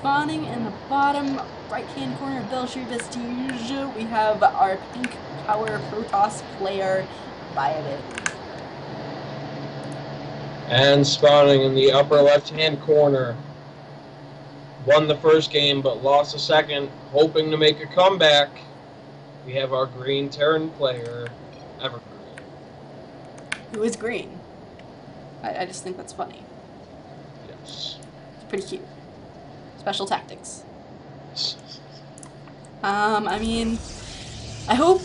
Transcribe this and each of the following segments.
Spawning in the bottom right-hand corner of Belshire Vestige, we have our pink power Protoss player, Biodin. And spawning in the upper left-hand corner. Won the first game, but lost the second, hoping to make a comeback. We have our green Terran player, Evergreen. Who is green? I just think that's funny. Yes. It's pretty cute. Special tactics. I mean, I hope,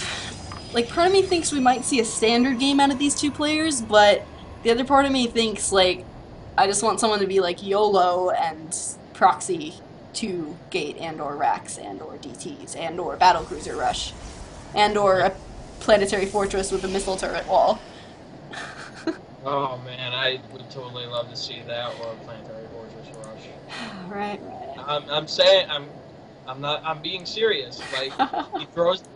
like, part of me thinks we might see a standard game out of these two players, but the other part of me thinks, like, I just want someone to be like YOLO and proxy to Gate and or Rax and or DTs and or Battlecruiser Rush and or a planetary fortress with a missile turret wall. Oh man, I would totally love to see that or a planetary fortress rush. Right. I'm saying I'm being serious. Like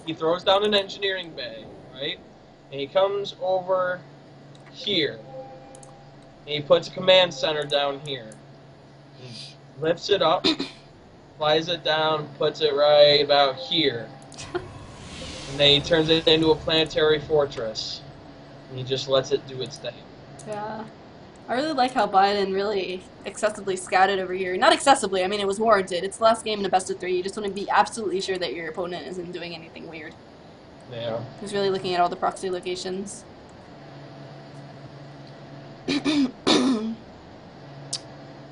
he throws down an engineering bay, right? And he comes over here. And he puts a command center down here. He lifts it up, flies it down, puts it right about here. And then he turns it into a planetary fortress. And he just lets it do its thing. Yeah. I really like how Biden really excessively scouted over here. Not excessively, I mean, it was warranted. It's the last game in a best of 3. You just want to be absolutely sure that your opponent isn't doing anything weird. Yeah. He's really looking at all the proxy locations.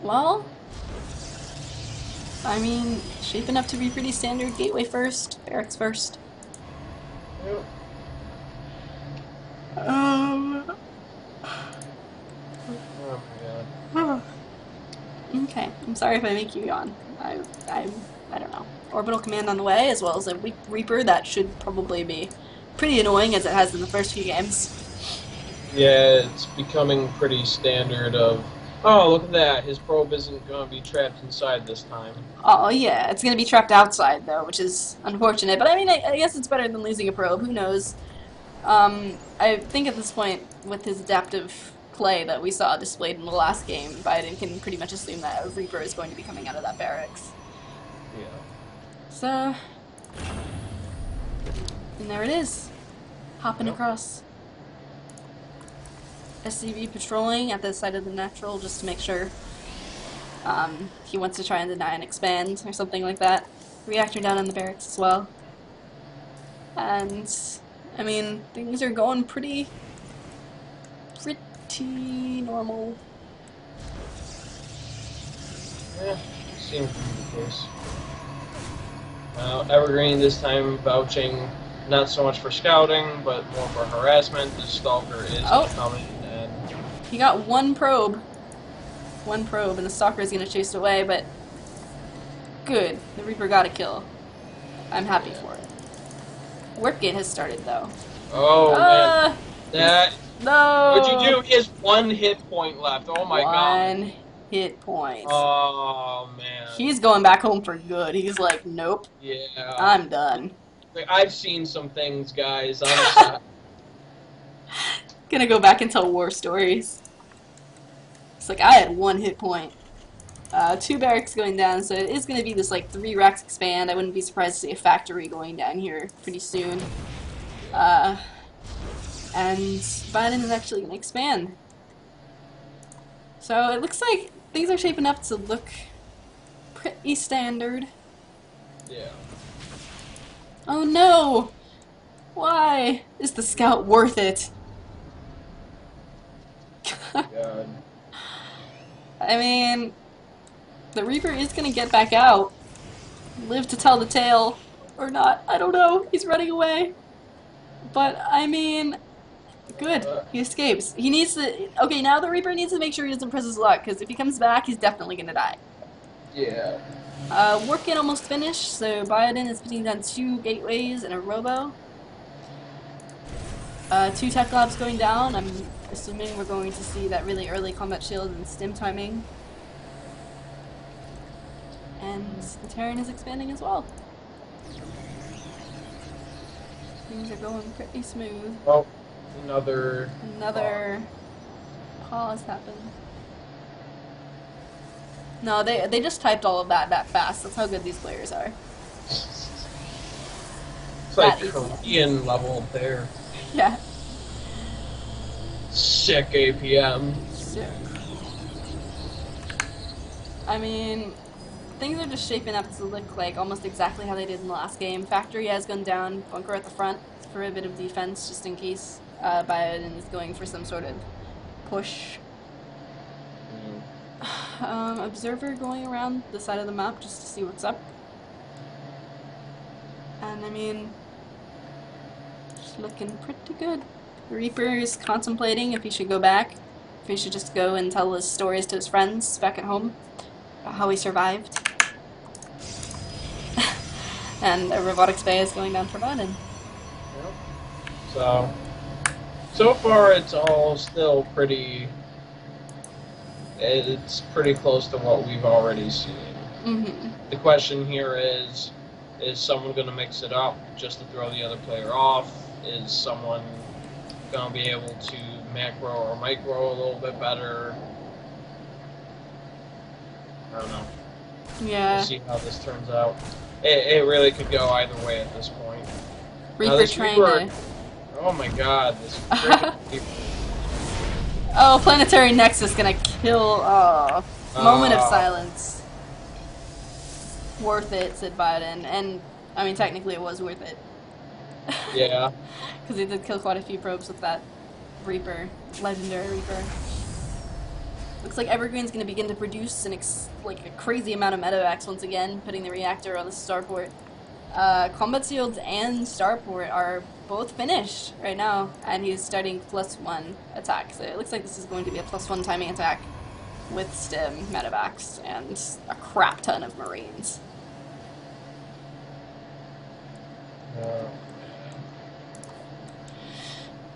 Well, I mean, shaping up to be pretty standard. Gateway first, barracks first. Yep. Um. Oh my god. Okay, I'm sorry if I make you yawn. I don't know. Orbital command on the way, as well as a weak Reaper. That should probably be pretty annoying, as it has in the first few games. Yeah, it's becoming pretty standard of, oh, look at that, his probe isn't going to be trapped inside this time. Oh yeah, it's gonna be trapped outside though, which is unfortunate. But I mean, I guess it's better than losing a probe. Who knows? I think at this point, with his adaptive play that we saw displayed in the last game, Biden can pretty much assume that a Reaper is going to be coming out of that barracks. Yeah. So, and there it is, hopping across. SCV patrolling at the side of the natural just to make sure he wants to try and deny and expand or something like that. Reactor down in the barracks as well. And, I mean, things are going pretty normal. Yeah, seems to be the case. Evergreen this time vouching not so much for scouting, but more for harassment. The Stalker is coming, and he got one probe, and the Stalker is going to chase it away, but good. The Reaper got a kill. I'm happy for it. Workgate has started, though. Oh, man. That... No! What'd you do? He has 1 hit point left. Oh, my god. 1 hit point. Oh, man. He's going back home for good. He's like, nope. Yeah. I'm done. Like, I've seen some things, guys. I'm Gonna go back and tell war stories. It's like, I had 1 hit point. 2 barracks going down, so it is going to be this like 3 racks expand. I wouldn't be surprised to see a factory going down here pretty soon. And Biden is actually going to expand. So it looks like things are shaping up to look pretty standard. Yeah. Oh no! Why? Is the scout worth it? God. I mean, the Reaper is going to get back out. Live to tell the tale. Or not. I don't know. He's running away. But, I mean, good. He escapes. He needs to... Okay, now the Reaper needs to make sure he doesn't press his luck, because if he comes back, he's definitely going to die. Yeah. Work in almost finished, so Biodin is putting down 2 gateways and a robo. 2 tech labs going down. I'm assuming we're going to see that really early combat shield and stim timing. And the Terran is expanding as well. Things are going pretty smooth. Oh, another pause happened. No, they just typed all of that fast. That's how good these players are. It's That like ATM. Korean level there. Yeah. Sick APM. Sick. I mean, things are just shaping up to look like almost exactly how they did in the last game. Factory has gone down, bunker at the front for a bit of defense just in case Biodin is going for some sort of push. Observer going around the side of the map just to see what's up. And I mean, just looking pretty good. Reaper is contemplating if he should go back, if he should just go and tell his stories to his friends back at home about how he survived. And a robotics bay is going down for Biodin. Yep. So far it's all still pretty. It's pretty close to what we've already seen. Mm-hmm. The question here is someone going to mix it up just to throw the other player off? Is someone going to be able to macro or micro a little bit better? I don't know. Yeah. We'll see how this turns out. It really could go either way at this point. Reaper trying to... Oh my god, this freaking Reaper. Oh, Planetary Nexus gonna kill... Oh. Moment of silence. Worth it, said Biden. And, I mean, technically it was worth it. Yeah. Because he did kill quite a few probes with that Reaper. Legendary Reaper. Looks like Evergreen's going to begin to produce like a crazy amount of medevacs once again, putting the reactor on the starport. Combat shields and starport are both finished right now, and he's starting +1 attack. So it looks like this is going to be a +1 timing attack with stim, medevacs, and a crap ton of marines.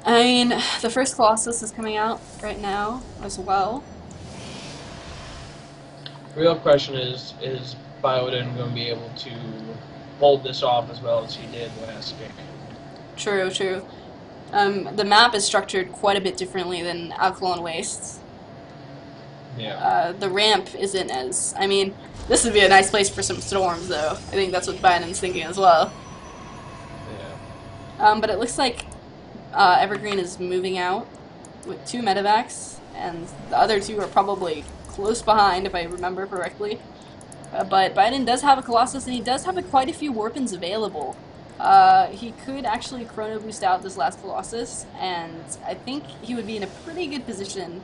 I mean, the first Colossus is coming out right now as well. Real question is Biodin going to be able to hold this off as well as he did last game? True, true. The map is structured quite a bit differently than Alkaline Wastes. Yeah. The ramp isn't as... I mean, this would be a nice place for some storms, though. I think that's what Biden's thinking as well. Yeah. But it looks like Evergreen is moving out with 2 medevacs, and the other 2 are probably close behind, if I remember correctly. But Biden does have a Colossus, and he does have quite a few weapons available. He could actually chrono boost out this last Colossus, and I think he would be in a pretty good position.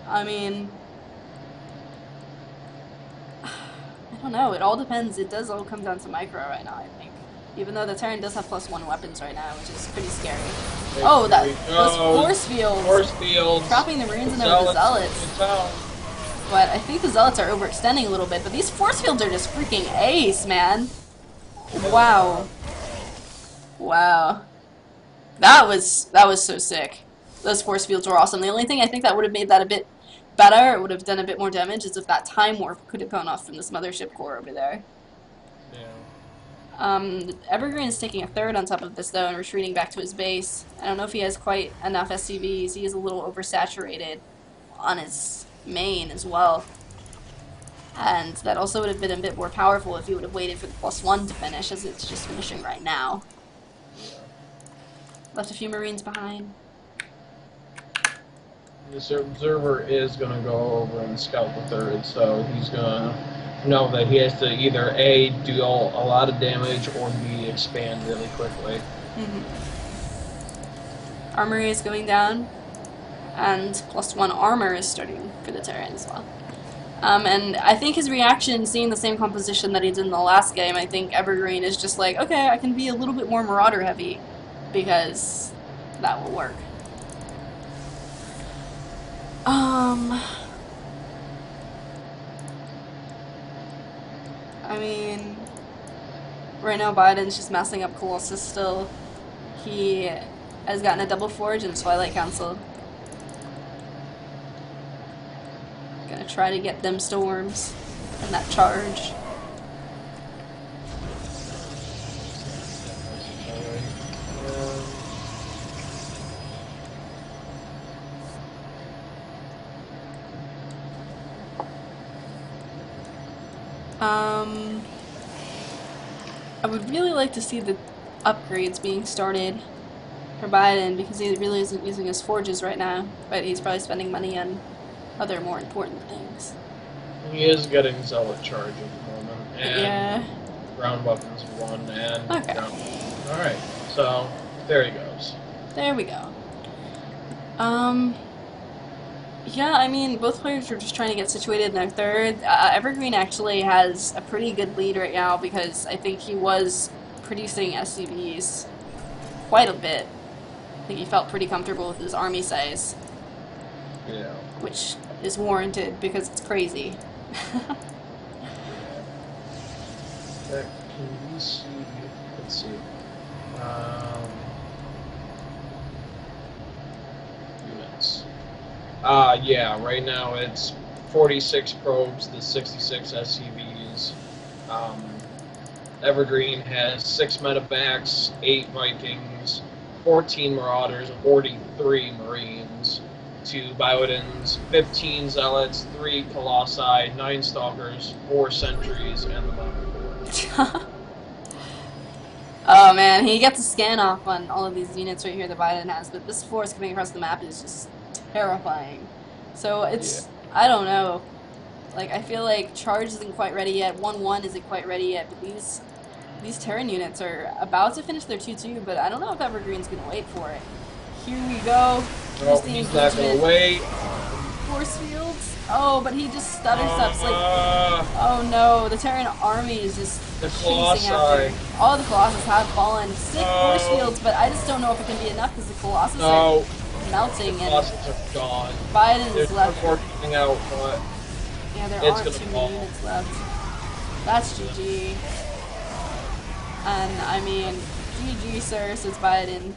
I mean, I don't know, it all depends. It does all come down to micro right now, I think. Even though the Terran does have +1 weapons right now, which is pretty scary. Oh, those force fields! Force fields! Trapping the Marines into the Zealots. But I think the Zealots are overextending a little bit, but these force fields are just freaking ace, man! Wow. Wow. That was so sick. Those force fields were awesome. The only thing I think that would have made that a bit better, it would have done a bit more damage, is if that Time Warp could have gone off from this mothership core over there. Yeah. Evergreen is taking a third on top of this, though, and retreating back to his base. I don't know if he has quite enough SCVs. He is a little oversaturated on his main as well. And that also would have been a bit more powerful if he would have waited for the +1 to finish, as it's just finishing right now. Left a few Marines behind. This observer is going to go over and scout the third, so he's going to know that he has to either A, do a lot of damage, or B, expand really quickly. Armory is going down, and +1 armor is starting for the Terran as well. And I think his reaction, seeing the same composition that he did in the last game, I think Evergreen is just like, okay, I can be a little bit more Marauder heavy, because that will work. I mean, right now Biden's just messing up Colossus still. He has gotten a double forge and Twilight Council. Gonna try to get them storms and that charge. Um, I would really like to see the upgrades being started for Biden because he really isn't using his forges right now, but he's probably spending money on other more important things. He is getting Zealot Charge at the moment, and Yeah. Ground Weapons 1 and Okay. Ground. Alright, so there he goes. There we go. Um, yeah, I mean, both players are just trying to get situated in their third. Evergreen actually has a pretty good lead right now because I think he was producing SCVs quite a bit. I think he felt pretty comfortable with his army size, Yeah. which is warranted because it's crazy. That can we see? Let's see. Um, Units. Yeah, right now it's 46 probes, the 66 SCVs. Um, Evergreen has 6 medevacs, 8 Vikings, 14 Marauders, 43 Marines, 2 Biodins, 15 Zealots, 3 Colossi, 9 Stalkers, 4 Sentries, and the Mountain. Oh man, he gets a scan off on all of these units right here that Biden has, but this force coming across the map is just terrifying. So Yeah. I don't know. Like, I feel like Charge isn't quite ready yet, 1-1 isn't quite ready yet, but these Terran units are about to finish their 2-2, but I don't know if Evergreen's gonna wait for it. Here we go. Oh, Here's the he's not going engagement. to wait. Force fields. Oh, but he just stutter steps like, Uh, oh no, the Terran army is just the chasing after. Colossi. All the Colossus have fallen. Sick force Oh, fields, but I just don't know if it can be enough because the Colossus are no. The melting and Colossus are gone. Biden is There's one left. more coming out, but Yeah, there it's aren't going to too many fall. units left. That's GG. And I mean, GG, sir, says Biden.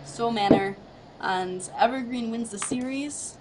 So manner. And Evergreen wins the series.